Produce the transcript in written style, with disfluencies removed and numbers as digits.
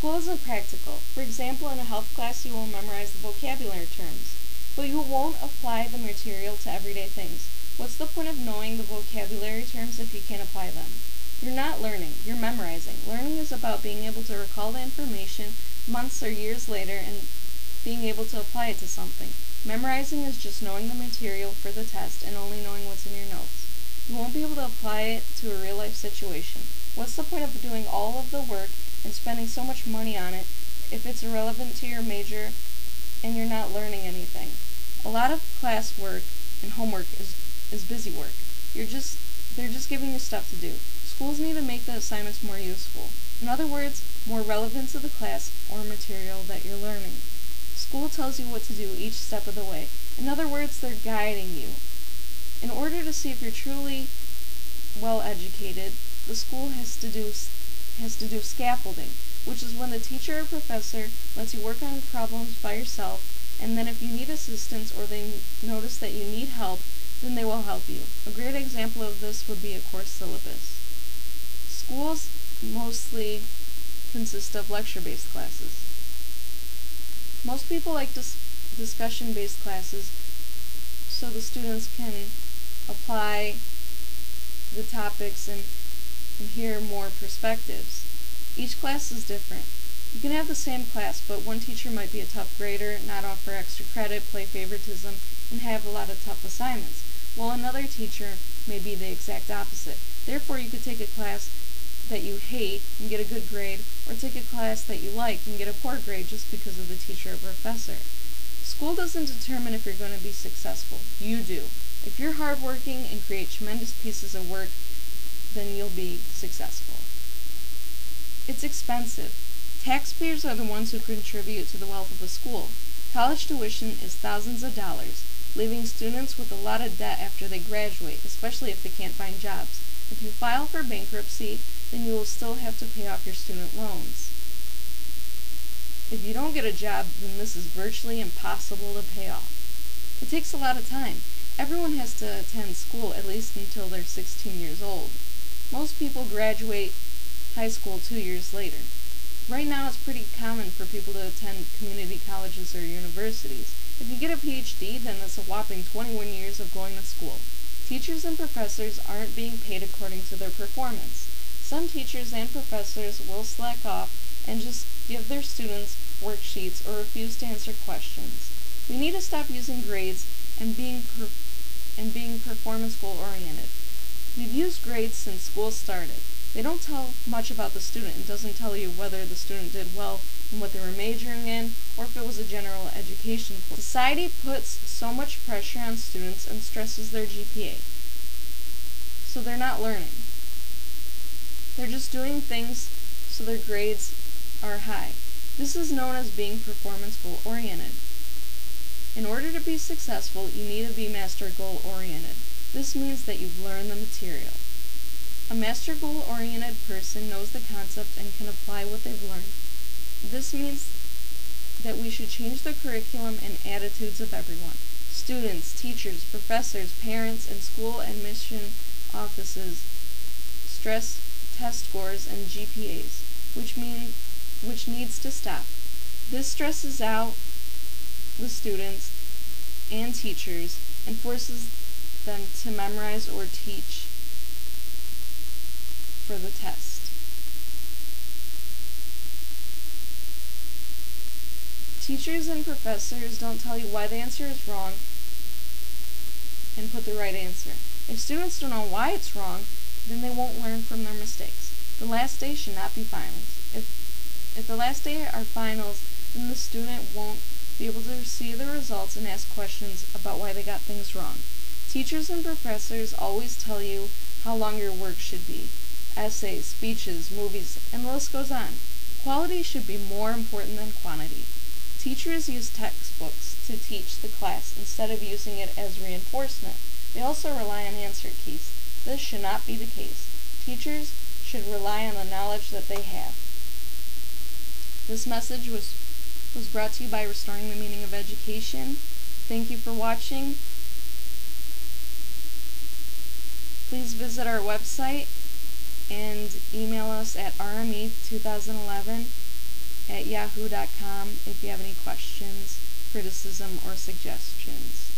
School isn't practical. For example, in a health class you will memorize the vocabulary terms, but you won't apply the material to everyday things. What's the point of knowing the vocabulary terms if you can't apply them? You're not learning, you're memorizing. Learning is about being able to recall the information months or years later and being able to apply it to something. Memorizing is just knowing the material for the test and only knowing what's in your notes. You won't be able to apply it to a real-life situation. What's the point of doing all of the work and spending so much money on it if it's irrelevant to your major and you're not learning anything? A lot of class work and homework is busy work. They're just giving you stuff to do. Schools need to make the assignments more useful. In other words, more relevant to the class or material that you're learning. School tells you what to do each step of the way. In other words, they're guiding you. In order to see if you're truly well educated, the school has to do scaffolding, which is when the teacher or professor lets you work on problems by yourself, and then if you need assistance or they notice that you need help, then they will help you. A great example of this would be a course syllabus. Schools mostly consist of lecture-based classes. Most people like discussion-based classes so the students can apply the topics and hear more perspectives. Each class is different. You can have the same class, but one teacher might be a tough grader, not offer extra credit, play favoritism, and have a lot of tough assignments, while another teacher may be the exact opposite. Therefore, you could take a class that you hate and get a good grade, or take a class that you like and get a poor grade just because of the teacher or professor. School doesn't determine if you're going to be successful. You do. If you're hardworking and create tremendous pieces of work, then you'll be successful. It's expensive. Taxpayers are the ones who contribute to the wealth of a school. College tuition is thousands of dollars, leaving students with a lot of debt after they graduate, especially if they can't find jobs. If you file for bankruptcy, then you will still have to pay off your student loans. If you don't get a job, then this is virtually impossible to pay off. It takes a lot of time. Everyone has to attend school at least until they're 16 years old. Most people graduate high school 2 years later. Right now it's pretty common for people to attend community colleges or universities. If you get a PhD, then it's a whopping 21 years of going to school. Teachers and professors aren't being paid according to their performance. Some teachers and professors will slack off and just give their students worksheets or refuse to answer questions. We need to stop using grades and being performance goal oriented. We've used grades since school started. They don't tell much about the student and doesn't tell you whether the student did well in what they were majoring in or if it was a general education course. Society puts so much pressure on students and stresses their GPA. So they're not learning. They're just doing things so their grades are high. This is known as being performance goal oriented. In order to be successful, you need to be master goal oriented. This means that you've learned the material. A master goal oriented person knows the concept and can apply what they've learned. This means that we should change the curriculum and attitudes of everyone. Students, teachers, professors, parents, and school admission offices stress test scores and GPAs, which needs to stop. This stresses out the students and teachers and forces them to memorize or teach for the test. Teachers and professors don't tell you why the answer is wrong and put the right answer. If students don't know why it's wrong, then they won't learn from their mistakes. The last day should not be finals. If the last day are finals, then the student won't be able to see the results and ask questions about why they got things wrong. Teachers and professors always tell you how long your work should be. Essays, speeches, movies, and the list goes on. Quality should be more important than quantity. Teachers use textbooks to teach the class instead of using it as reinforcement. They also rely on answer keys. This should not be the case. Teachers should rely on the knowledge that they have. This message was brought to you by Restoring the Meaning of Education. Thank you for watching. Please visit our website and email us at rme2011 at yahoo.com if you have any questions, criticism, or suggestions.